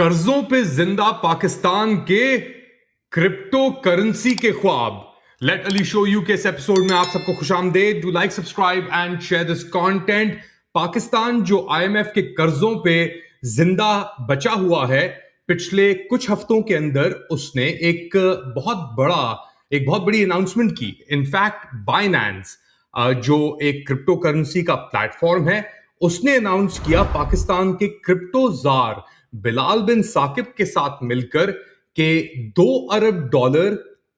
कर्जों पे जिंदा पाकिस्तान के क्रिप्टो करेंसी के ख्वाब। लेट अली शो यू के इस एपिसोड में आप सबको खुशामदेद। Do like, subscribe and share this content. Pakistan जो आईएमएफ के कर्जों पे जिंदा बचा हुआ है, पिछले कुछ हफ्तों के अंदर उसने एक बहुत बड़ी अनाउंसमेंट की। इनफैक्ट बाइनेंस जो एक क्रिप्टो करेंसी का प्लेटफॉर्म है, उसने अनाउंस किया पाकिस्तान के क्रिप्टो जार बिलाल बिन साकिब के साथ मिलकर के $2 अरब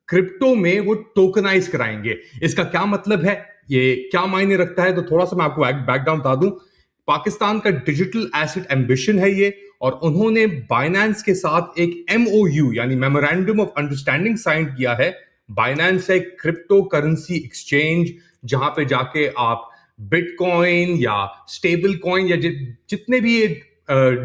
क्रिप्टो में वो टोकनाइज कराएंगे। इसका क्या मतलब है, ये क्या मायने रखता है, तो थोड़ा सा मैं आपको बैकग्राउंड बता दूं। पाकिस्तान का डिजिटल एसेट एम्बिशन है ये, और उन्होंने बाइनेंस के साथ एक एमओयू यानी मेमोरेंडम ऑफ अंडरस्टैंडिंग साइन किया है। बाइनेंस है क्रिप्टो करेंसी एक्सचेंज, जहां पे जाके आप बिटकॉइन या स्टेबल कॉइन या जितने भी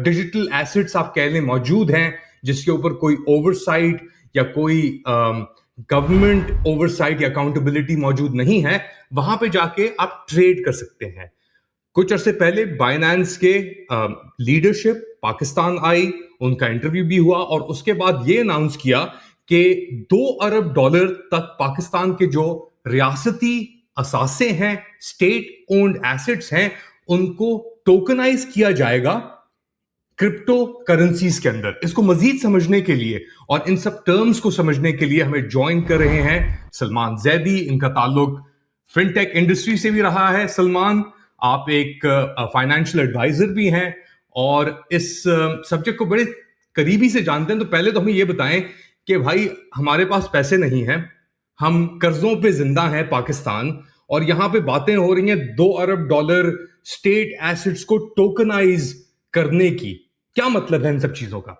डिजिटल एसेट्स आप कह लें मौजूद हैं, जिसके ऊपर कोई ओवरसाइट या कोई गवर्नमेंट ओवरसाइट या अकाउंटेबिलिटी मौजूद नहीं है, वहां पे जाके आप ट्रेड कर सकते हैं। कुछ अरसे पहले बाइनेंस के लीडरशिप पाकिस्तान आई, उनका इंटरव्यू भी हुआ, और उसके बाद ये अनाउंस किया कि $2 अरब तक पाकिस्तान के जो रियासती असासे हैं, स्टेट ओन्ड एसेट्स हैं, उनको टोकनाइज किया जाएगा क्रिप्टो करेंसीज के अंदर। इसको मजीद समझने के लिए और इन सब टर्म्स को समझने के लिए हमें ज्वाइन कर रहे हैं सलमान जैदी। इनका ताल्लुक फिनटेक इंडस्ट्री से भी रहा है। सलमान, आप एक फाइनेंशियल एडवाइजर भी हैं और इस सब्जेक्ट को बड़े करीबी से जानते हैं। तो पहले तो हमें यह बताएं कि भाई, हमारे पास पैसे नहीं हैं, हम कर्जों पे जिंदा हैं पाकिस्तान, और यहां पे बातें हो रही हैं $2 अरब स्टेट एसेट्स को टोकनाइज करने की। क्या मतलब है इन सब चीजों का?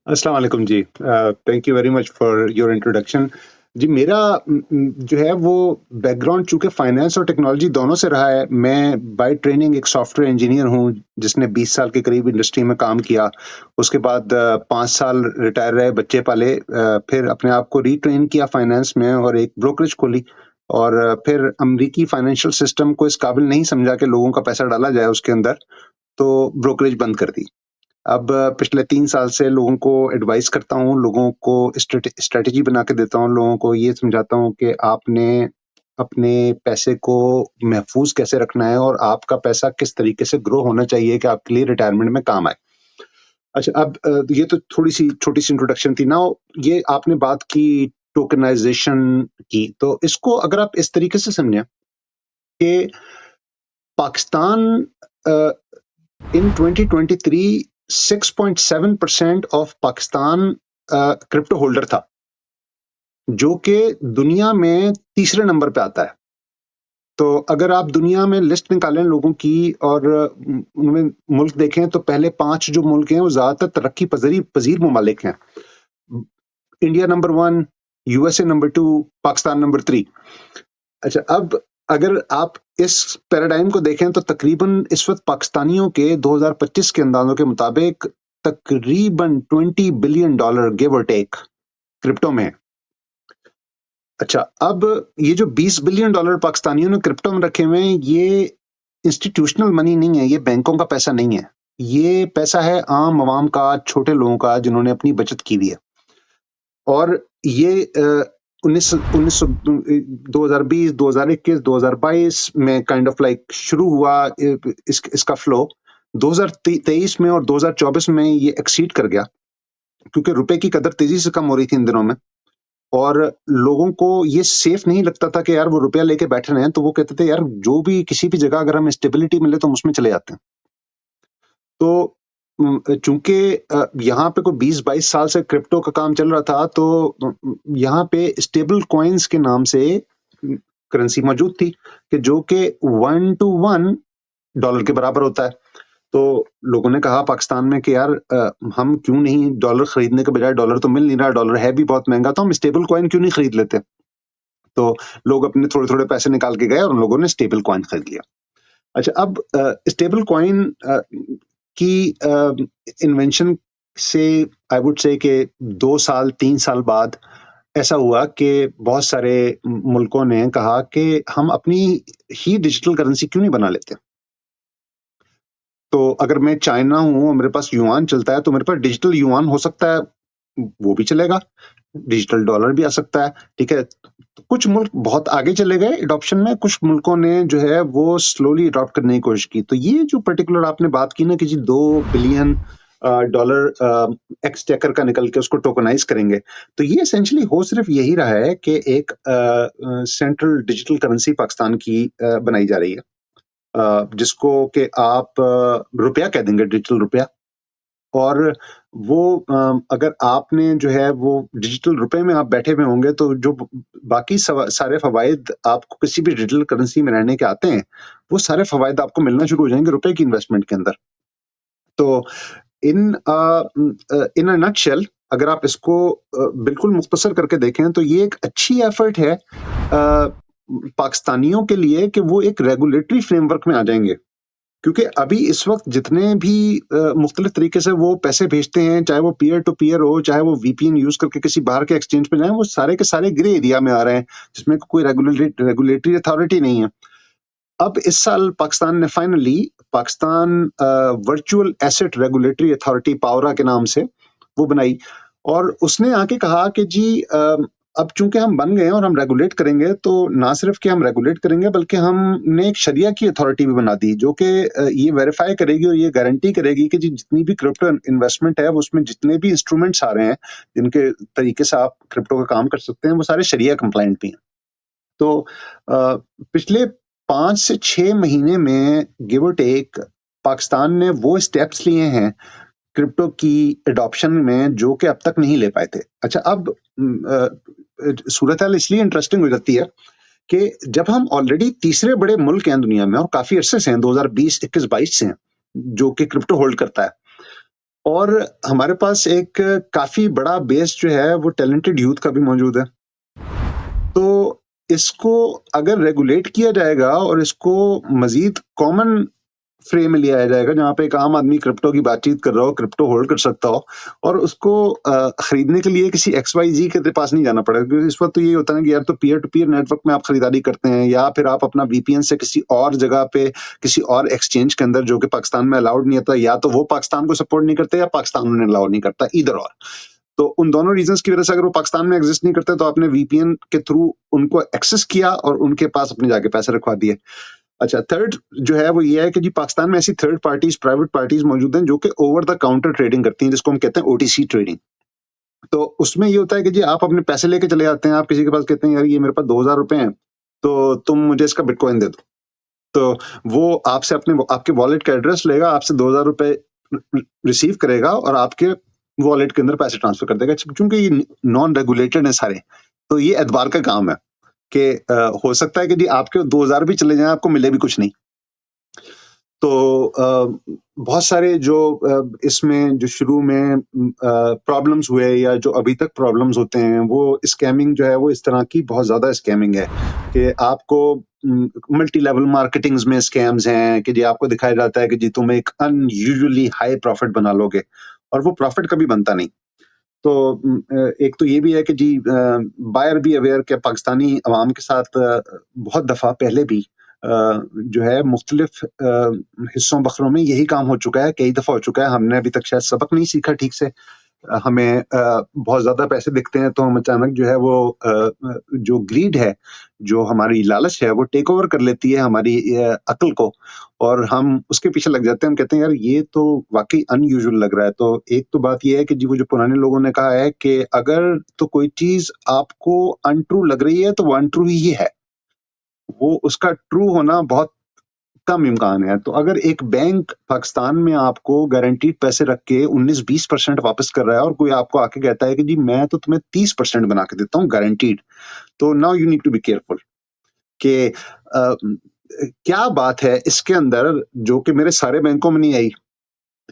अस्सलाम वालेकुम जी। Thank you very much for your introduction जी। मेरा जो है वो बैकग्राउंड चूंकि फाइनेंस और टेक्नोलॉजी दोनों से रहा है। मैं बाय ट्रेनिंग एक सॉफ्टवेयर इंजीनियर हूं, जिसने 20 साल के करीब इंडस्ट्री में काम किया। उसके बाद 5 साल रिटायर रहे, बच्चे पाले, फिर अपने आप को रीट्रेन किया फाइनेंस में और एक ब्रोकरेज खोली, और फिर अमेरिकी फाइनेंशियल सिस्टम को इस काबिल नहीं समझा कि लोगों का पैसा डाला जाए उसके अंदर, तो ब्रोकरेज बंद कर दी। अब पिछले 3 साल से लोगों को एडवाइस करता हूँ, लोगों को स्ट्रेटेजी बना के देता हूँ, लोगों को ये समझाता हूँ कि आपने अपने पैसे को महफूज कैसे रखना है और आपका पैसा किस तरीके से ग्रो होना चाहिए कि आपके लिए रिटायरमेंट में काम आए। अच्छा, अब ये तो थोड़ी सी छोटी सी इंट्रोडक्शन थी ना। ये आपने बात की टोकनाइजेशन की, तो इसको अगर आप इस तरीके से समझें कि पाकिस्तान इन 2023 6.7% ऑफ पाकिस्तान क्रिप्टो होल्डर था, जो कि दुनिया में तीसरे नंबर पे आता है। तो अगर आप दुनिया में लिस्ट निकालें लोगों की और उनमें मुल्क देखें, तो पहले 5 जो मुल्क हैं वो ज्यादातर तरक्की पजीर ममालिक हैं। India number 1, USA number 2, Pakistan number 3। अच्छा, अब अगर आप इस पैराडाइम को देखें तो तकरीबन इस वक्त पाकिस्तानियों के 2025 के अंदाजों के मुताबिक तकरीबन $20 बिलियन गिव और टेक क्रिप्टो में। अच्छा, अब ये जो $20 बिलियन पाकिस्तानियों ने क्रिप्टो में रखे हुए हैं, ये इंस्टीट्यूशनल मनी नहीं है, ये बैंकों का पैसा नहीं है, ये पैसा है आम आवाम का, छोटे लोगों का, जिन्होंने अपनी बचत की हुई है। और ये 2020, 2021, 2022 में काइंड ऑफ लाइक शुरू हुआ इसका फ्लो। 2023 में और 2024 में ये एक्सीड कर गया, क्योंकि रुपए की कदर तेजी से कम हो रही थी इन दिनों में, और लोगों को ये सेफ नहीं लगता था कि यार वो रुपया लेके बैठे रहे हैं। तो वो कहते थे यार, जो भी किसी भी जगह अगर हमें स्टेबिलिटी मिले तो हम उसमें चले जाते हैं। तो चूंकि यहाँ पे कोई 20-22 साल से क्रिप्टो का काम चल रहा था, तो यहाँ पे स्टेबल कॉइन्स के नाम से करेंसी मौजूद थी कि जो कि 1 to 1 डॉलर के बराबर होता है। तो लोगों ने कहा पाकिस्तान में कि यार हम क्यों नहीं डॉलर खरीदने के बजाय, डॉलर तो मिल नहीं रहा, डॉलर है भी बहुत महंगा, तो हम स्टेबल कॉइन क्यों नहीं खरीद लेते। तो लोग अपने थोड़े थोड़े पैसे निकाल के गए और उन लोगों ने स्टेबल कॉइन खरीद लिया। अच्छा, अब स्टेबल कॉइन की इन्वेंशन से आई वुड से कि 2 साल 3 साल बाद ऐसा हुआ कि बहुत सारे मुल्कों ने कहा कि हम अपनी ही डिजिटल करेंसी क्यों नहीं बना लेते। तो अगर मैं चाइना हूँ और मेरे पास युआन चलता है तो मेरे पास डिजिटल युआन हो सकता है, वो भी चलेगा, डिजिटल डॉलर भी आ सकता है, ठीक है। तो कुछ मुल्क बहुत आगे चले गए एडॉप्शन में, कुछ मुल्कों ने जो है वो स्लोली अडॉप्ट करने की कोशिश की। तो ये जो पर्टिकुलर आपने बात की ना कि जी 2 बिलियन डॉलर एक्सचेकर का निकल के उसको टोकनाइज करेंगे, तो ये एसेंशियली हो सिर्फ यही रहा है कि एक सेंट्रल डिजिटल करेंसी पाकिस्तान की बनाई जा रही है, जिसको कि आप रुपया कह देंगे, डिजिटल रुपया। और वो अगर आपने जो है वो डिजिटल रुपए में आप बैठे हुए होंगे तो जो बाकी सारे फवायद आपको किसी भी डिजिटल करेंसी में रहने के आते हैं, वो सारे फवायद आपको मिलना शुरू हो जाएंगे रुपए की इन्वेस्टमेंट के अंदर। तो इन अ नटशेल अगर आप इसको बिल्कुल मुख्तसर करके देखें तो ये एक अच्छी एफर्ट है पाकिस्तानियों के लिए कि वो एक रेगुलेटरी फ्रेमवर्क में आ जाएंगे। क्योंकि अभी इस वक्त जितने भी मुख्तलिफ तरीके से वो पैसे भेजते हैं, चाहे वो पीयर टू पीयर हो, चाहे वो वीपीएन यूज करके किसी बाहर के एक्सचेंज पे जाएं, वो सारे के सारे ग्रे एरिया में आ रहे हैं, जिसमें कोई रेगुलेटरी अथॉरिटी नहीं है। अब इस साल पाकिस्तान ने finally Pakistan virtual asset regulatory authority Pawara के नाम से वो बनाई, और उसने आके कहा कि जी अब चूंकि हम बन गए हैं और हम रेगुलेट करेंगे, तो ना सिर्फ कि हम रेगुलेट करेंगे बल्कि हमने एक शरिया की अथॉरिटी भी बना दी जो कि ये वेरीफाई करेगी और ये गारंटी करेगी कि जी जितनी भी क्रिप्टो इन्वेस्टमेंट है उसमें जितने भी इंस्ट्रूमेंट्स आ रहे हैं जिनके तरीके से आप क्रिप्टो का काम कर सकते हैं, वो सारे शरिया कंप्लाइंट भी हैं। तो पिछले 5 से 6 महीने में गिव और टेक पाकिस्तान ने वो स्टेप्स लिए हैं क्रिप्टो की एडॉप्शन में जो कि अब तक नहीं ले पाए थे। अच्छा, अब सूरत हाल इसलिए इंटरेस्टिंग हो जाती है कि जब हम ऑलरेडी तीसरे बड़े मुल्क हैं दुनिया में और काफी अरसे से हैं, 2020, 21, 22 से हैं, जो कि क्रिप्टो होल्ड करता है, और हमारे पास एक काफी बड़ा बेस जो है वो टैलेंटेड यूथ का भी मौजूद है। तो इसको अगर रेगुलेट किया जाएगा और इसको मजीद कॉमन फ्रेम में लिया जाएगा जहाँ पे एक आम आदमी क्रिप्टो की बातचीत कर रहा हो, क्रिप्टो होल्ड कर सकता हो, और उसको खरीदने के लिए किसी XYZ के पास नहीं जाना पड़ेगा। क्योंकि इस वक्त तो ये होता है कि यार तो पीयर टू पीयर नेटवर्क में आप खरीदारी करते हैं, या फिर आप अपना VPN से किसी और जगह पे किसी और एक्सचेंज के अंदर जो कि पाकिस्तान में अलाउड नहीं होता, या तो वो पाकिस्तान को सपोर्ट नहीं करते या पाकिस्तान उन्हें अलाउड नहीं करता, इधर और। तो उन दोनों रीजंस की वजह से अगर वो पाकिस्तान में एग्जिस्ट नहीं करते तो आपने VPN के थ्रू उनको एक्सेस किया और उनके पास अपने जाके पैसे रखवा दिए। अच्छा, थर्ड जो है वो ये है कि जी पाकिस्तान में ऐसी थर्ड पार्टीज, प्राइवेट पार्टीज मौजूद हैं जो कि ओवर द काउंटर ट्रेडिंग करती हैं, जिसको हम कहते हैं OTC ट्रेडिंग। तो उसमें ये होता है कि जी आप अपने पैसे लेके चले जाते हैं, आप किसी के पास कहते हैं यार ये मेरे पास 2000 रुपए हैं, तो तुम मुझे इसका बिटकॉइन दे दो। तो वो आपसे आपके वॉलेट का एड्रेस लेगा, आपसे 2000 रुपए रिसीव करेगा और आपके वॉलेट के अंदर पैसे ट्रांसफर कर देगा। चूंकि ये नॉन रेगुलेटेड है सारे, तो ये एतबार का काम है कि हो सकता है कि जी आपके 2000 भी चले जाएं, आपको मिले भी कुछ नहीं। तो बहुत सारे जो इसमें जो शुरू में प्रॉब्लम्स हुए या जो अभी तक प्रॉब्लम्स होते हैं, वो स्कैमिंग जो है वो इस तरह की बहुत ज़्यादा स्कैमिंग है कि आपको मल्टी लेवल मार्केटिंग्स में स्कैम्स हैं कि जी आपको दिखाया जाता है कि जी तुम एक अनयूजुअली हाई प्रॉफिट बना लोगे, और वो प्रॉफिट कभी बनता नहीं। तो एक तो ये भी है कि जी बायर भी अवेयर कि पाकिस्तानी अवाम के साथ बहुत दफ़ा पहले भी जो है मुख्तलिफ हिस्सों बखरों में यही काम हो चुका है, कई दफ़ा हो चुका है। हमने अभी तक शायद सबक नहीं सीखा ठीक से। हमें बहुत ज़्यादा पैसे दिखते हैं तो हम अचानक जो है वो जो ग्रीड है, जो हमारी लालच है, वो टेक ओवर कर लेती है हमारी अक्ल को, और हम उसके पीछे लग जाते हैं। हम कहते हैं यार ये तो वाकई अनयूजुअल लग रहा है। तो एक तो बात ये है कि जी वो जो पुराने लोगों ने कहा है कि अगर तो कोई चीज़ आपको अनट्रू लग रही है तो वो अनट्रू ही है, वो उसका ट्रू होना बहुत कम इम्कान है। तो अगर एक बैंक पाकिस्तान में आपको गारंटीड पैसे रख के 19-20% वापस कर रहा है और कोई आपको आके कहता है कि जी मैं तो तुम्हें 30% बना के देता हूँ गारंटीड, तो now you need to be careful कि क्या बात है इसके अंदर जो कि मेरे सारे बैंकों में नहीं आई।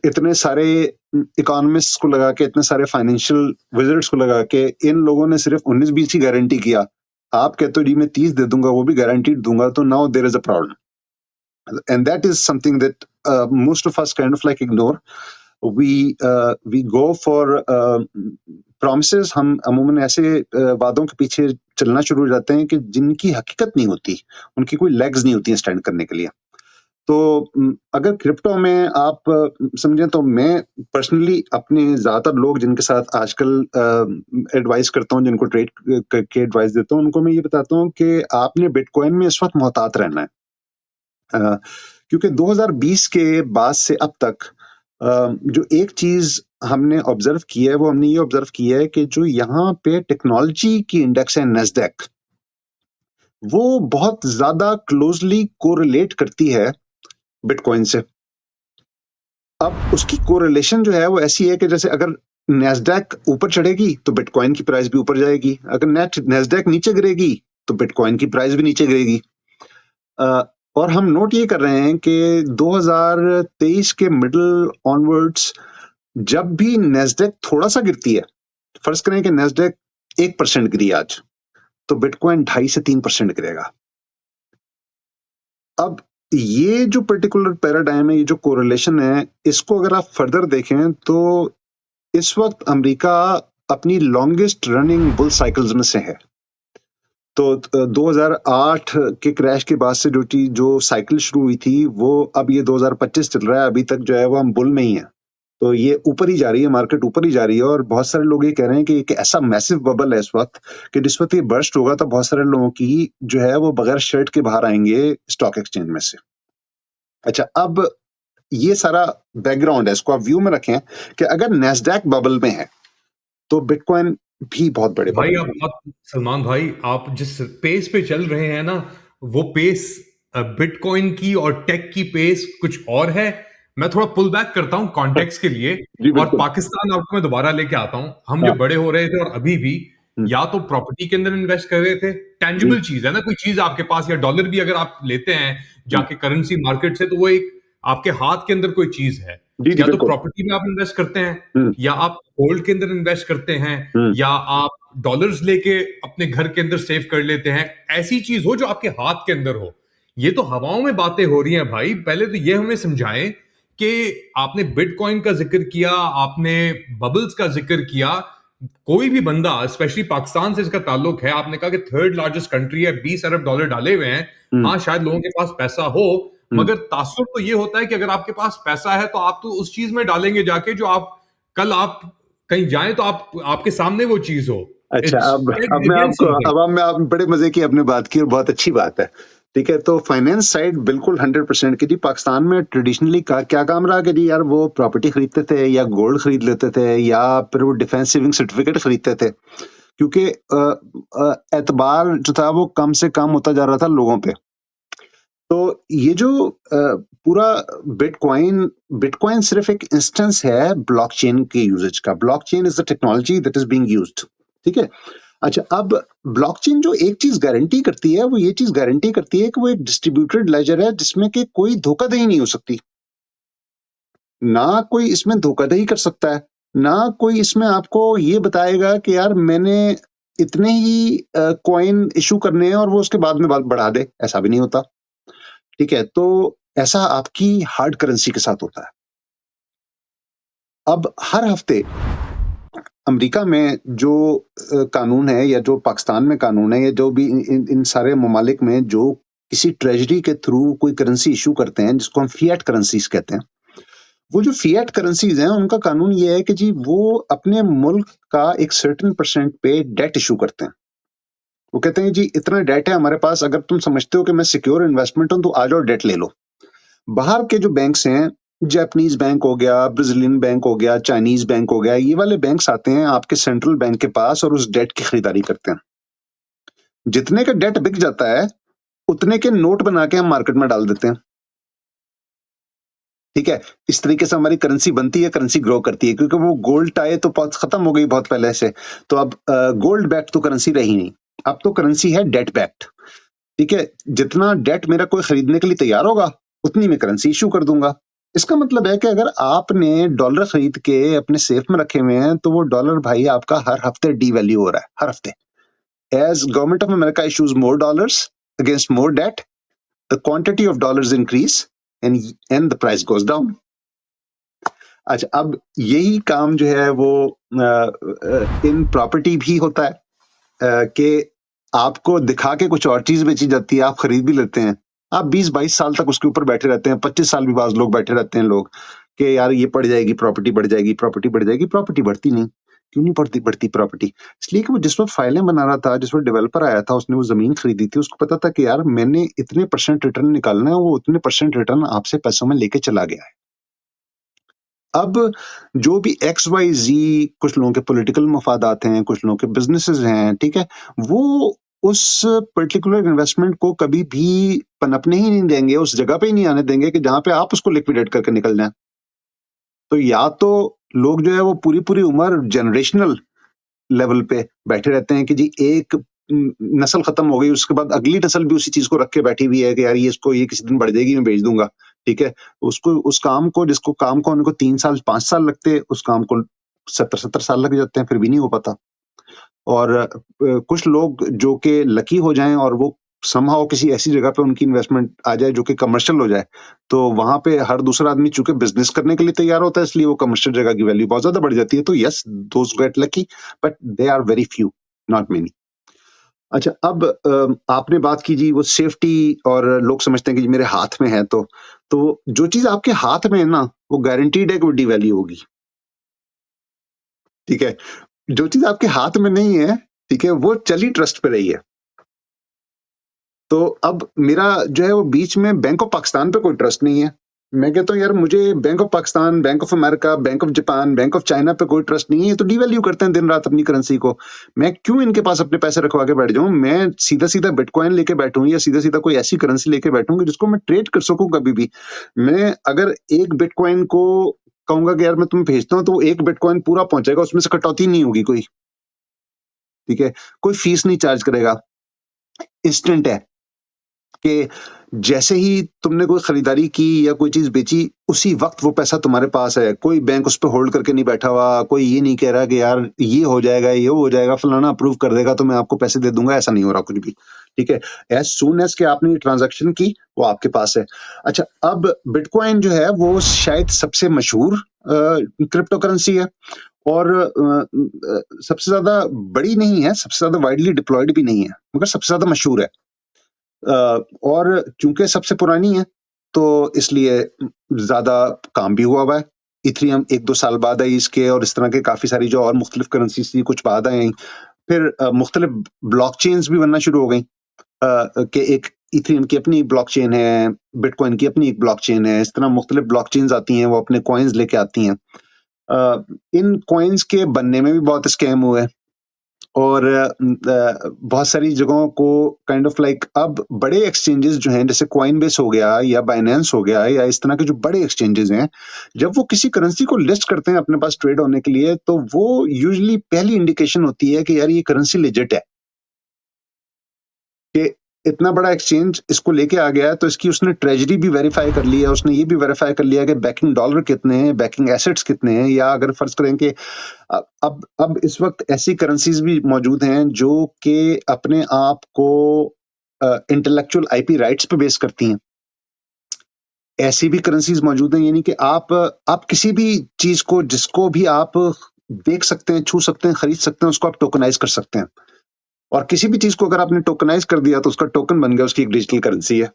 इतने सारे इकोनॉमिस्ट को लगा के, इतने सारे फाइनेंशियल विजिट्स को लगा के, इन लोगों ने सिर्फ 19-20 ही गारंटी किया। आप कहते हो जी मैं 30 दे दूंगा, वो भी गारंटीड दूंगा, तो now there is a problem. And that is something that most of us kind of like ignore. We go for promises. हम अमूमन ऐसे वादों के पीछे चलना शुरू हो जाते हैं कि जिनकी हकीकत नहीं होती, उनकी कोई लेग्स नहीं होती हैं स्टैंड करने के लिए। तो अगर क्रिप्टो में आप समझें तो मैं पर्सनली अपने ज़्यादातर लोग जिनके साथ आजकल एडवाइस करता हूँ, जिनको ट्रेड करके एडवाइस देता हूँ, उनको मैं ये बताता हूँ कि आपने बिटकॉइन में इस वक्त मोहतात रहना है। क्योंकि 2020 के बाद से अब तक जो एक चीज़ हमने ऑब्जर्व की है, वो हमने ये ऑब्जर्व किया है कि जो यहाँ पे टेक्नोलॉजी की इंडेक्स है नैस्डैक, वो बहुत ज़्यादा क्लोजली कोरिलेट करती है बिटकॉइन से। अब उसकी कोरिलेशन जो है वो ऐसी है कि जैसे अगर नैस्डैक ऊपर चढ़ेगी तो बिटकॉइन की प्राइस भी ऊपर जाएगी, अगर नैस्डैक नीचे गिरेगी तो बिटकॉइन की प्राइस भी नीचे गिरेगी। और हम नोट ये कर रहे हैं कि 2023 के मिडल ऑनवर्ड्स जब भी नैस्डैक थोड़ा सा गिरती है, फर्ज करें कि नैस्डैक 1% गिरी आज, तो बिटकॉइन 2.5 से 3% गिरेगा। अब ये जो पर्टिकुलर पैराडाइम है, ये जो कोरिलेशन है, इसको अगर आप फर्दर देखें तो इस वक्त अमेरिका अपनी लॉन्गेस्ट रनिंग बुल साइकिल्स में से है। तो 2008 के क्रैश के बाद से जो साइकिल शुरू हुई थी, वो अब ये 2025 चल रहा है, अभी तक जो है वो हम बुल में ही हैं। तो ये ऊपर ही जा रही है, मार्केट ऊपर ही जा रही है, और बहुत सारे लोग ये कह रहे हैं कि एक ऐसा मैसिव बबल है इस वक्त कि जिस वक्त ये बर्स्ट होगा तो बहुत सारे लोगों की जो है वो बगैर शर्ट के बाहर आएंगे स्टॉक एक्सचेंज में से। अच्छा, अब ये सारा बैकग्राउंड है, इसको आप व्यू में रखें कि अगर नैस्डैक बबल में है तो बिटकॉइन भी बहुत बड़े भाई बबल में है। आप सलमान भाई, आप जिस पेस पे चल रहे हैं ना, वो पेस बिटकॉइन की और टेक की पेस कुछ और है। मैं थोड़ा पुल बैक करता हूं कॉन्टेक्स्ट के लिए, जी और बिल्कुल। पाकिस्तान आपको मैं दोबारा लेके आता हूं। हम हाँ। जब बड़े हो रहे थे और अभी भी, हम्म, या तो प्रॉपर्टी के अंदर इन्वेस्ट कर रहे थे, जी टेंजिबल चीज है ना, कोई चीज आपके पास, या डॉलर भी अगर आप लेते हैं हम्म, जाके करेंसी मार्केट से, तो वो एक आपके हाथ के अंदर कोई चीज है। जी जी या तो बिल्कुल। प्रॉपर्टी में आप इन्वेस्ट करते हैं, हम्म, या आप गोल्ड के अंदर इन्वेस्ट करते हैं, हम्म, या आप डॉलर्स लेके अपने घर के अंदर सेव कर लेते हैं। ऐसी चीज हो जो आपके हाथ के अंदर हो। ये तो हवाओं में बातें हो रही हैं भाई। पहले तो ये हमें समझाएं कि आपने बिटकॉइन का जिक्र किया, आपने बबल्स का जिक्र किया। कोई भी बंदा, स्पेशली पाकिस्तान से इसका ताल्लुक है, आपने कहा कि थर्ड लार्जेस्ट कंट्री है, 20 अरब डॉलर डाले हुए हैं। हम्म, हाँ, शायद लोगों के पास पैसा हो, हम्म। मगर तासुर तो ये होता है कि अगर आपके पास पैसा है तो आप तो उस चीज में डालेंगे जाके जो आप कल आप कहीं जाएं तो आप आपके सामने वो चीज हो। अच्छा, इट्स अब मैं अगेंस्ट आपको समथिंग। अब मैं आप बड़े मजे की आपने बात की और बहुत अच्छी बात है। ठीक है, तो फाइनेंस साइड बिल्कुल 100% की जी। पाकिस्तान में ट्रेडिशनली क्या काम रहा कि जी यार वो प्रॉपर्टी खरीदते थे या गोल्ड खरीद लेते थे या फिर वो डिफेंस सेविंग सर्टिफिकेट खरीदते थे, क्योंकि एतबार जो था वो कम से कम होता जा रहा था लोगों पे। तो ये जो पूरा बिटकॉइन बिटकॉइन सिर्फ एक इंस्टेंस है ब्लॉकचेन के यूजेज का। Blockchain is the technology that is being used. ठीक है। अच्छा, अब ब्लॉकचेन जो एक चीज गारंटी करती है, वो ये चीज गारंटी करती है कि वो एक डिस्ट्रीब्यूटेड लेजर है जिसमें कि कोई धोखाधड़ी नहीं हो सकती। ना कोई इसमें धोखाधड़ी कर सकता है, ना कोई इसमें आपको ये बताएगा कि यार मैंने इतने ही कॉइन इशू करने हैं और वो उसके बाद में बढ़ा दे, ऐसा भी नहीं होता। ठीक है, तो ऐसा आपकी हार्ड करेंसी के साथ होता है। अब हर हफ्ते अमेरिका में जो कानून है, या जो पाकिस्तान में कानून है, या जो भी इन सारे ममालिक में जो किसी ट्रेजरी के थ्रू कोई करेंसी इशू करते हैं, जिसको हम फिएट करेंसीज कहते हैं, वो जो फिएट करेंसीज हैं उनका कानून ये है कि जी वो अपने मुल्क का एक सर्टेन परसेंट पे डेट इशू करते हैं। वो कहते हैं जी इतना डेट है हमारे पास, अगर तुम समझते हो कि मैं सिक्योर इन्वेस्टमेंट हूं तो आ जाओ डेट ले लो। बाहर के जो बैंक्स हैं, जापानीज बैंक हो गया, ब्राजीलियन बैंक हो गया, चाइनीज बैंक हो गया, ये वाले बैंक्स आते हैं आपके सेंट्रल बैंक के पास और उस डेट की खरीदारी करते हैं। जितने का डेट बिक जाता है उतने के नोट बना के हम मार्केट में डाल देते हैं। ठीक है, इस तरीके से हमारी करेंसी बनती है, करेंसी ग्रो करती है, क्योंकि वो गोल्ड टाए तो बहुत खत्म हो गई बहुत पहले से। तो अब गोल्ड बैक्ड तो करेंसी रही नहीं, अब तो करेंसी है डेट बैक्ड। ठीक है, जितना डेट मेरा कोई खरीदने के लिए तैयार होगा उतनी मैं करेंसी इशू कर दूंगा। इसका मतलब है कि अगर आपने डॉलर खरीद के अपने सेफ में रखे हुए हैं तो वो डॉलर भाई आपका हर हफ्ते डीवैल्यू हो रहा है, हर हफ्ते। As government of America issues more dollars against more debt, the quantity of dollars increase and the price goes down. अच्छा, अब यही काम जो है वो इन प्रॉपर्टी भी होता है कि आपको दिखा के कुछ और चीज बेची जाती है, आप खरीद भी लेते हैं, आप 20-22 साल तक उसके ऊपर बैठे रहते हैं, 25 साल भी बाज़ लोग बैठे रहते हैं लोग, कि यार ये बढ़ जाएगी, प्रॉपर्टी बढ़ जाएगी, प्रॉपर्टी बढ़ जाएगी, प्रॉपर्टी बढ़ती नहीं। क्यों नहीं बढ़ती प्रॉपर्टी? इसलिए कि वो जिस वक़्त फाइलें बना रहा था, जिस वक़्त डेवलपर आया था, उसने वो ज़मीन खरीदी थी, उसको पता था कि यार मैंने इतने % रिटर्न निकालना है, वो उतने % रिटर्न आपसे पैसों में लेके चला गया है। अब जो भी एक्स, वाई, ज़ी, कुछ लोगों के पॉलिटिकल मफ़ादात हैं, कुछ लोगों के बिज़नेसेस हैं, ठीक है? वो उस पर्टिकुलर इन्वेस्टमेंट को कभी भी पनपने ही नहीं देंगे, उस जगह पे ही नहीं आने देंगे कि जहाँ पे आप उसको लिक्विडेट करके निकल जाएँ। तो या तो लोग जो है वो पूरी-पूरी उम्र जनरेशनल लेवल पे बैठे रहते हैं कि जी एक नस्ल खत्म हो गई, उसके बाद अगली नस्ल भी उसी चीज़ को रख के बैठी हुई है कि यार ये किसी दिन बढ़ जाएगी, मैं बेच दूँगा, ठीक है? उसको उस काम को जिसको काम को होने को 3 साल, 5 साल लगते, उस काम को 70-70 साल लग जाते हैं, फिर भी नहीं हो पाता। और कुछ लोग जो कि लकी हो जाएँ और वो समहाउ किसी ऐसी जगह पे उनकी इन्वेस्टमेंट आ जाए जो कि कमर्शियल हो जाए, तो वहाँ पे हर दूसरा आदमी चूँकि बिज़नेस करने के लिए तैयार होता है, इसलिए वो कमर्शियल जगह की वैल्यू बहुत ज़्यादा बढ़ जाती है। तो yes, those get lucky, but they are very few, not many. अच्छा, अब आपने बात की जी वो सेफ्टी, और लोग समझते हैं कि जी मेरे हाथ में है तो जो चीज़ आपके हाथ में है ना, वो गारंटीड है कि वो डिवैल्यू होगी, ठीक है? जो चीज़ आपके हाथ में नहीं है, ठीक है, वो चली ट्रस्ट पे रही है। तो अब मेरा जो है वो बीच में बैंक ऑफ पाकिस्तान पे कोई ट्रस्ट नहीं है। मैं कहता हूँ यार मुझे bank of Pakistan, bank of America, bank of Japan, bank of China पे कोई ट्रस्ट नहीं है, ये तो डिवैल्यू करते हैं दिन-रात अपनी करेंसी को। मैं क्यों इनके पास अपने पैसे रखवा के बैठ जाऊँ? मैं सीधा-सीधा बिटकॉइन लेके बैठूँ या सीधा-सीधा कोई ऐसी करेंसी लेके बैठूँ कि जिसको मैं ट्रेड कर सकूँ कभी भी। मैं अगर एक बिटकॉइन को कहूँगा कि यार मैं तुम्हें भेजता हूँ, तो वो 1 बिटकॉइन पूरा पहुँचेगा, उसमें से कटौती नहीं होगी कोई, ठीक है? कोई फीस नहीं चार्ज करेगा, इंस्टेंट है। कि जैसे ही तुमने कोई खरीदारी की या कोई चीज़ बेची, उसी वक़्त वो पैसा तुम्हारे पास है। कोई बैंक उस पे होल्ड करके नहीं बैठा हुआ, कोई ये नहीं कह रहा कि यार ये हो जाएगा, ये हो जाएगा, फलाना अप्रूव कर देगा तो मैं आपको पैसे दे दूँगा, ऐसा नहीं हो रहा कुछ भी, ठीक है? एज़ सून एज़ कि आपने ये ट्रांज़ैक्शन की, वो आपके पास है। अच्छा, अब बिटकॉइन जो है वो शायद सबसे मशहूर क्रिप्टो करेंसी है, और सबसे ज़्यादा बड़ी नहीं है, सबसे ज़्यादा वाइडली डिप्लॉयड भी नहीं है, मगर सबसे ज़्यादा मशहूर है। और चूँकि सबसे पुरानी है, तो इसलिए ज़्यादा काम भी हुआ हुआ है। इथेरियम 1-2 साल बाद आई इसके, और इस तरह के काफ़ी सारी जो और मुख्तलिफ करेंसीज़ थी, कुछ बाद आई। फिर मुख्तलिफ ब्लॉकचेन्स भी बनना शुरू हो गई। कि एक इथेरियम की अपनी ब्लॉकचेन है, बिटकॉइन की अपनी एक ब्लॉकचेन है, इस तरह मुख्तलिफ ब्लॉकचेन्स आती हैं, वो अपने कॉइन्स लेके आती हैं। इन कॉइन्स के बनने में भी बहुत स्कैम हुए। और बहुत सारी जगहों को काइंड ऑफ लाइक अब बड़े एक्सचेंजेस जो हैं, जैसे कॉइनबेस हो गया या बाइनेंस हो गया या इस तरह के जो बड़े एक्सचेंजेस हैं, जब वो किसी करेंसी को लिस्ट करते हैं अपने पास ट्रेड होने के लिए, तो वो यूजुअली पहली इंडिकेशन होती है कि यार ये करेंसी लेजिट है, कि इतना बड़ा एक्सचेंज इसको लेके आ गया है, तो इसकी उसने ट्रेजरी भी वेरीफाई कर लिया, उसने ये भी वेरीफाई कर लिया कि बैकिंग डॉलर कितने हैं, बैकिंग एसेट्स कितने हैं, या अगर फर्ज करें कि अब इस वक्त ऐसी करेंसीज भी मौजूद हैं जो कि अपने आप को इंटेलेक्चुअल आईपी राइट्स पे बेस करती हैं। ऐसी भी करेंसीज मौजूद हैं, यानी कि आप किसी भी चीज को, जिसको भी आप देख सकते हैं, छू सकते हैं, खरीद सकते हैं, उसको आप टोकनाइज कर सकते हैं। और किसी भी चीज को अगर आपने टोकनाइज कर दिया तो उसका टोकन बन गया, उसकी एक डिजिटल करेंसी है।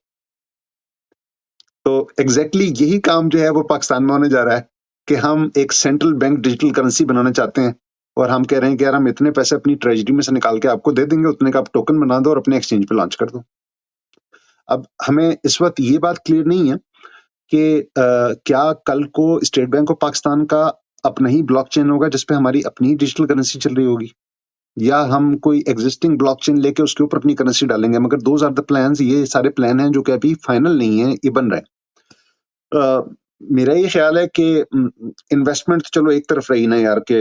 तो एग्जैक्टली यही काम जो है वो पाकिस्तान में होने जा रहा है, कि हम एक सेंट्रल बैंक डिजिटल करेंसी बनाना चाहते हैं, और हम कह रहे हैं कि यार हम इतने पैसे अपनी ट्रेजरी में से निकाल के आपको दे देंगे, उतने का आप टोकन बना दो और अपने एक्सचेंज पे लॉन्च कर दो। अब हमें इस वक्त ये बात क्लियर नहीं है कि क्या कल को स्टेट बैंक ऑफ पाकिस्तान का अपना ही ब्लॉकचेन होगा जिसपे हमारी अपनी डिजिटल करेंसी चल रही होगी, या हम कोई एग्जिस्टिंग ब्लॉकचेन लेके उसके ऊपर अपनी करेंसी डालेंगे। मगर दोज आर द प्लान्स, ये सारे प्लान हैं जो कि अभी फाइनल नहीं है, ये बन रहा है। अ, मेरा ये ख्याल है कि इन्वेस्टमेंट तो चलो एक तरफ रही ना यार, कि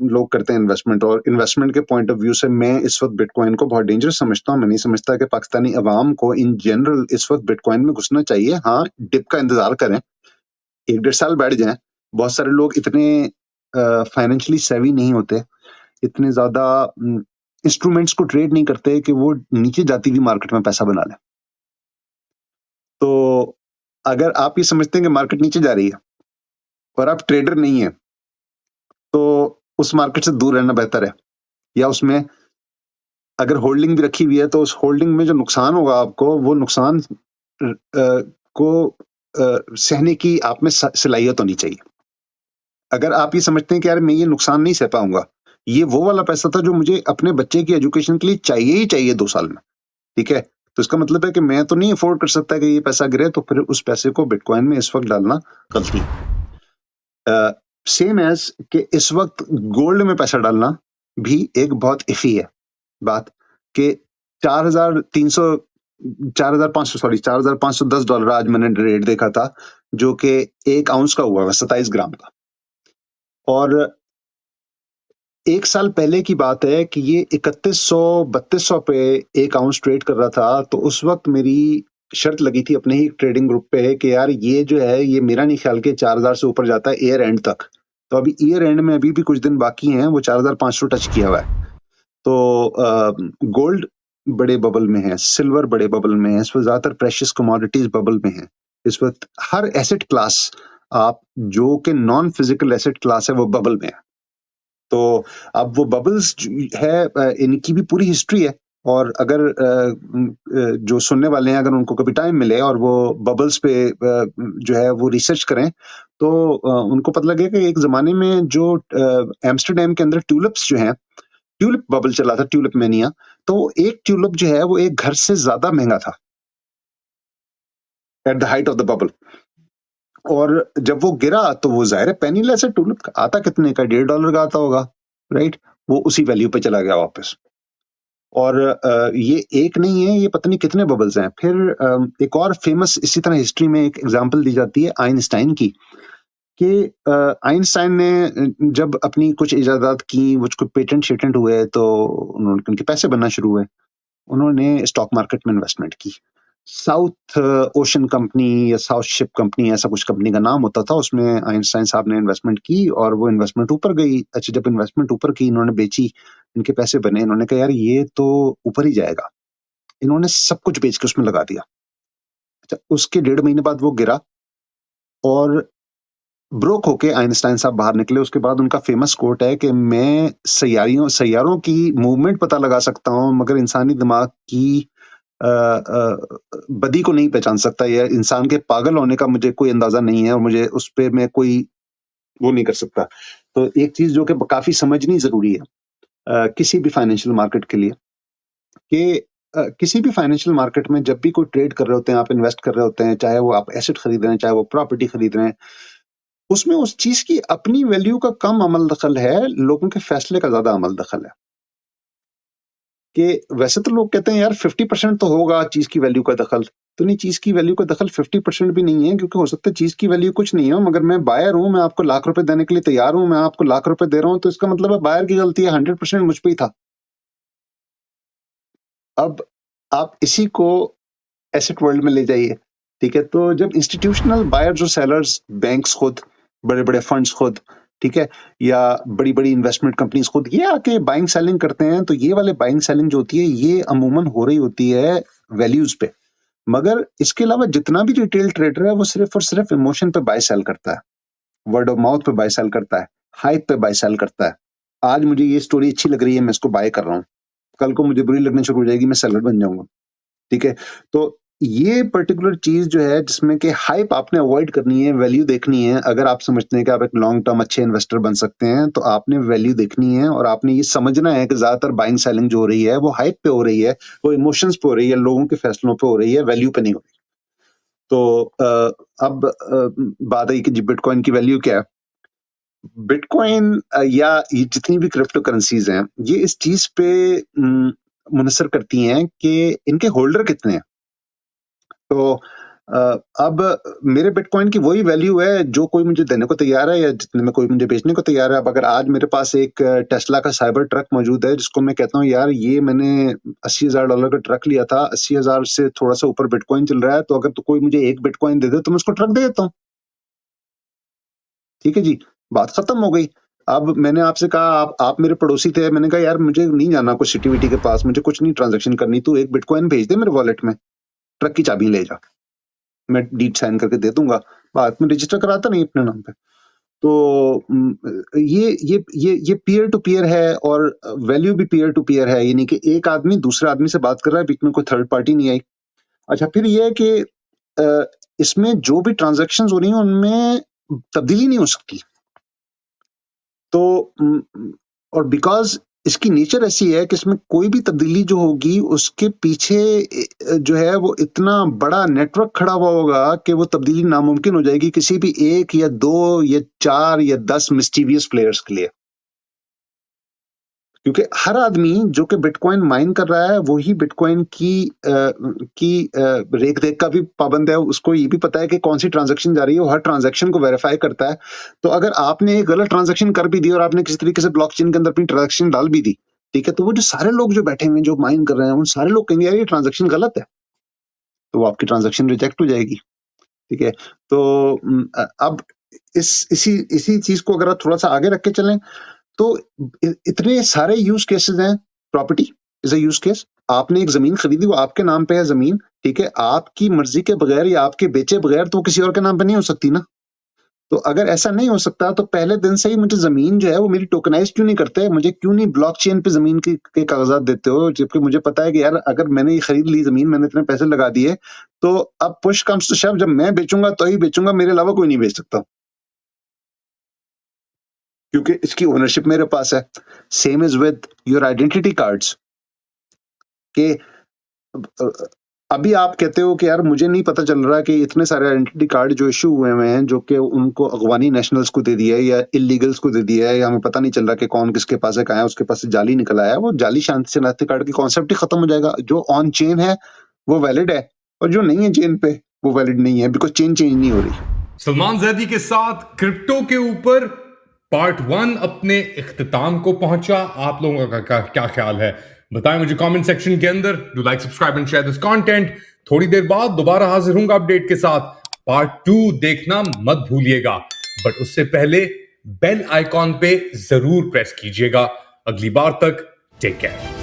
लोग करते हैं इन्वेस्टमेंट, और इन्वेस्टमेंट के पॉइंट ऑफ व्यू से मैं इस वक्त बिटकॉइन को बहुत डेंजरस समझता हूँ। मैं नहीं समझता कि पाकिस्तानी अवाम को इन जनरल इस वक्त बिटकॉइन में घुसना चाहिए। हाँ, डिप का इंतजार करें, 1-1.5 साल बैठ जाएं। बहुत सारे लोग इतने फाइनेंशियली सेवी नहीं होते, इतने ज्यादा इंस्ट्रूमेंट्स को ट्रेड नहीं करते कि वो नीचे जाती हुई मार्केट में पैसा बना लें। तो अगर आप ये समझते हैं कि मार्केट नीचे जा रही है और आप ट्रेडर नहीं है, तो उस मार्केट से दूर रहना बेहतर है। या उसमें अगर होल्डिंग भी रखी हुई है, तो उस होल्डिंग में जो नुकसान होगा आपको, वो नुकसान को सहने की आप में सलाहियत होनी चाहिए। अगर आप ये समझते हैं कि यार मैं ये नुकसान नहीं सह पाऊंगा, ये वो वाला पैसा था जो मुझे अपने बच्चे की एजुकेशन के लिए चाहिए ही चाहिए 2 साल में, ठीक है? तो इसका मतलब है कि मैं तो नहीं अफोर्ड कर सकता कि ये पैसा गिरे, तो फिर उस पैसे को बिटकॉइन में इस वक्त डालना गलती है। सेम एज कि इस वक्त गोल्ड में पैसा डालना भी एक बहुत इफी है बात, कि 4,300 4,500 सॉरी $4,510 आज मैंने रेट देखा था, जो कि 1 आउंस का हुआ है, 27 ग्राम का। और 1 साल पहले की बात है कि ये 3100-3200 पे 1 आउंस ट्रेड कर रहा था, तो उस वक्त मेरी शर्त लगी थी अपने ही ट्रेडिंग ग्रुप पे कि यार ये जो है, ये मेरा नहीं ख्याल कि 4,000 से ऊपर जाता है ईयर एंड तक। तो अभी ईयर एंड में अभी भी कुछ दिन बाकी हैं, वो 4,500 टच किया हुआ है। तो गोल्ड बड़े बबल में है, सिल्वर बड़े बबल में है, इस वक्त ज्यादातर प्रेशियस कमोडिटीज बबल में है। इस वक्त हर एसेट क्लास, आप जो कि नॉन फिजिकल एसेट क्लास है, वो बबल में है। तो अब वो बबल्स है, इनकी भी पूरी हिस्ट्री है। और अगर जो सुनने वाले हैं, अगर उनको कभी टाइम मिले और वो बबल्स पे जो है वो रिसर्च करें, तो उनको पता लगेगा कि एक जमाने में जो एम्स्टरडेम के अंदर ट्यूलिप्स जो हैं, ट्यूलिप बबल चला था, ट्यूलिप मैनिया। तो एक ट्यूलिप जो है वो एक घर से ज्यादा महंगा था at the height of the bubble. और जब वो गिरा तो वो जाहिर है पेनीलेस है, ट्यूलिप आता कितने का, $1.5 का आता होगा, राइट? वो उसी वैल्यू पे चला गया वापस। और ये एक नहीं है, ये पता नहीं कितने बबल्स हैं। फिर एक और फेमस इसी तरह हिस्ट्री में एक एग्जांपल दी जाती है आइंस्टाइन की, कि आइंस्टाइन ने जब अपनी कुछ इजादात की, कुछ पेटेंट शेटेंट हुए, तो उनके पैसे बनना शुरू हुए। उन्होंने स्टॉक मार्केट में इन्वेस्टमेंट की। साउथ ओशन कंपनी या साउथ शिप कंपनी, ऐसा कुछ कंपनी का नाम होता था, उसमें आइंस्टाइन साहब ने इन्वेस्टमेंट की और वो इन्वेस्टमेंट ऊपर गई। अच्छा, जब इन्वेस्टमेंट ऊपर की, इन्होंने बेची, इनके पैसे बने, इन्होंने कहा यार ये तो ऊपर ही जाएगा। इन्होंने सब कुछ बेच के उसमें लगा दिया। अच्छा, उसके 1.5 महीने बाद वो गिरा और ब्रोक होके आइंस्टाइन साहब बाहर निकले। उसके बाद उनका फेमस कोट है कि मैं सैयारों की मूवमेंट पता लगा सकता हूँ, मगर इंसानी दिमाग की बदी को नहीं पहचान सकता, या इंसान के पागल होने का मुझे कोई अंदाजा नहीं है, और मुझे उस पे मैं कोई वो नहीं कर सकता। तो एक चीज जो कि काफी समझनी जरूरी है किसी भी फाइनेंशियल मार्केट के लिए, कि किसी भी फाइनेंशियल मार्केट में जब भी कोई ट्रेड कर रहे होते हैं, आप इन्वेस्ट कर रहे होते हैं, चाहे वो आप एसेट खरीद रहे हैं, चाहे वो प्रॉपर्टी खरीद रहे हैं, उसमें उस चीज की अपनी वैल्यू का कम अमल दखल है, लोगों के फैसले का ज्यादा अमल दखल है। कि वैसे तो लोग कहते हैं यार 50% तो होगा चीज की वैल्यू का दखल, तो नहीं, चीज की वैल्यू का दखल 50% भी नहीं है, क्योंकि हो सकता है चीज की वैल्यू कुछ नहीं हो, मगर मैं बायर हूं, मैं आपको ₹1,00,000 देने के लिए तैयार हूं, मैं आपको ₹1,00,000 दे रहा हूं, तो इसका मतलब है बायर की गलती है, 100% मुझ पे ही था। अब आप इसी को एसेट वर्ल्ड में ले जाइए, ठीक है? तो जब इंस्टीट्यूशनल बायर्स और सेलर्स, बैंक्स खुद, बड़े-बड़े फंड्स खुद, ठीक है? या बड़ी-बड़ी इन्वेस्टमेंट कंपनीज खुद, ये आके बाइंग सेलिंग करते हैं, तो ये वाले बाइंग सेलिंग जो होती है, ये अमूमन हो रही होती है वैल्यूज पे। मगर इसके अलावा जितना भी रिटेल ट्रेडर है, वो सिर्फ और सिर्फ इमोशन पे बाय सेल करता है, वर्ड ऑफ माउथ पे बाय सेल करता है, हाइप पे बाय सेल करता है। आज मुझे ये स्टोरी अच्छी लग रही है, मैं इसको बाय कर रहा हूँ, कल को मुझे बुरी लगनी शुरू हो जाएगी, मैं सेलर बन जाऊंगा, ठीक है? तो ये पर्टिकुलर चीज जो है, जिसमें कि हाइप आपने अवॉइड करनी है, वैल्यू देखनी है। अगर आप समझते हैं कि आप एक लॉन्ग टर्म अच्छे इन्वेस्टर बन सकते हैं, तो आपने वैल्यू देखनी है, और आपने ये समझना है कि ज्यादातर बाइंग सेलिंग जो हो रही है, वो हाइप पे हो रही है, वो इमोशंस पे हो रही है, लोगों के फैसलों पे हो रही है, वैल्यू पे नहीं हो रही। तो अब बात आई कि जी बिटकॉइन की वैल्यू क्या है। बिटकॉइन या ये जितनी भी क्रिप्टो करेंसीज हैं, ये इस चीज पे मुनसर करती हैं कि इनके होल्डर कितने हैं। तो अब मेरे बिटकॉइन की वही वैल्यू है जो कोई मुझे देने को तैयार है, या जितने में कोई मुझे बेचने को तैयार है। अब अगर आज मेरे पास एक टेस्ला का साइबर ट्रक मौजूद है, जिसको मैं कहता हूँ यार ये मैंने $80,000 का ट्रक लिया था, 80,000 से थोड़ा सा ऊपर बिटकॉइन चल रहा है, तो अगर तो कोई मुझे एक बिटकॉइन दे दे, तो मैं उसको ट्रक दे देता हूँ। ठीक है जी, बात खत्म हो गई। अब मैंने आपसे कहा, आप मेरे पड़ोसी थे, मैंने कहा यार मुझे नहीं जाना कुछ सिटी विटी के पास, मुझे कुछ नहीं ट्रांजेक्शन करनी, तू एक बिटकॉइन भेज दे मेरे वॉलेट में, ट्रक की चाबी ले जा, मैं डीड साइन करके दे दूंगा, बाद में रजिस्टर कराता नहीं अपने नाम पे। तो ये पीयर टू पीयर है, और वैल्यू भी पीयर टू पीयर है, यानी कि एक आदमी दूसरे आदमी से बात कर रहा है, बीच में कोई थर्ड पार्टी नहीं आई। अच्छा, फिर ये है कि इसमें जो भी ट्रांजैक्शंस हो रही हैं उनमें तब्दीली नहीं हो सकती। तो और बिकॉज़ इसकी नेचर ऐसी है कि इसमें कोई भी तब्दीली जो होगी उसके पीछे जो है वो इतना बड़ा नेटवर्क खड़ा हुआ होगा कि वो तब्दीली नामुमकिन हो जाएगी किसी भी 1 या 2 या 4 या 10 मिस्टीवियस प्लेयर्स के लिए। क्योंकि हर आदमी जो कि बिटकॉइन माइन कर रहा है वही बिटकॉइन की रेख-देख का भी पाबंद है। उसको ये भी पता है कि कौन सी ट्रांजैक्शन जा रही है, वो हर ट्रांजैक्शन को वेरीफाई करता है। तो अगर आपने एक गलत ट्रांजैक्शन कर भी दी और आपने किसी तरीके से ब्लॉकचेन के अंदर अपनी ट्रांजैक्शन डाल भी दी, ठीक है? तो वो जो सारे लोग जो बैठे हुए हैं, जो माइन कर रहे हैं, उन सारे लोग कहेंगे यार ये ट्रांजैक्शन गलत है। तो वो आपकी ट्रांजैक्शन रिजेक्ट हो जाएगी, ठीक है? तो अब इसी चीज़ को अगर आप थोड़ा-सा आगे रख के चलें तो इतने सारे यूज केसेस हैं। Property is a use case. आपने एक जमीन खरीदी, वो आपके नाम पे है जमीन, ठीक है? आपकी मर्जी के बगैर या आपके बेचे बगैर तो वो किसी और के नाम पे नहीं हो सकती ना। तो अगर ऐसा नहीं हो सकता तो पहले दिन से ही मुझे जमीन जो है वो मेरी टोकनाइज क्यों नहीं करते? मुझे क्यों नहीं ब्लॉकचेन पे जमीन के कागजात देते हो? जबकि मुझे पता है कि यार अगर मैंने ये खरीद ली जमीन, मैंने इतने पैसे लगा दिए, तो अब पुश कम्स टू शव जब मैं बेचूंगा तो ही बेचूंगा, मेरे अलावा कोई नहीं बेच सकता, क्योंकि इसकी ओनरशिप मेरे पास है। Same is with your identity cards कि अभी आप कहते हो कि यार मुझे नहीं पता चल रहा कि इतने सारे आइडेंटिटी कार्ड जो इशू हुए हुए हैं जो कि उनको अगवानी नेशनल्स को दे दिया है या इलीगल्स को दे दिया है, या हमें पता नहीं चल रहा कि कौन किसके पास है, कहाँ है, उसके पास से जाली निकल आया है। वो जाली शांति से नाते कार्ड की कॉन्सेप्ट ही खत्म हो जाएगा। जो ऑन चेन है वो वैलिड है और जो नहीं है चेन पे वो वैलिड नहीं है, बिकॉज चेन चेंज नहीं हो रही। सलमान जैदी के साथ क्रिप्टो के ऊपर पार्ट 1 अपने इख्तिताम को पहुंचा। आप लोगों का क्या ख्याल है बताएं मुझे कमेंट सेक्शन के अंदर। Do like, subscribe and share this content. थोड़ी देर बाद दोबारा हाजिर होऊंगा अपडेट के साथ। पार्ट 2 देखना मत भूलिएगा, बट उससे पहले बेल आइकॉन पे जरूर प्रेस कीजिएगा। अगली बार तक टेक केयर।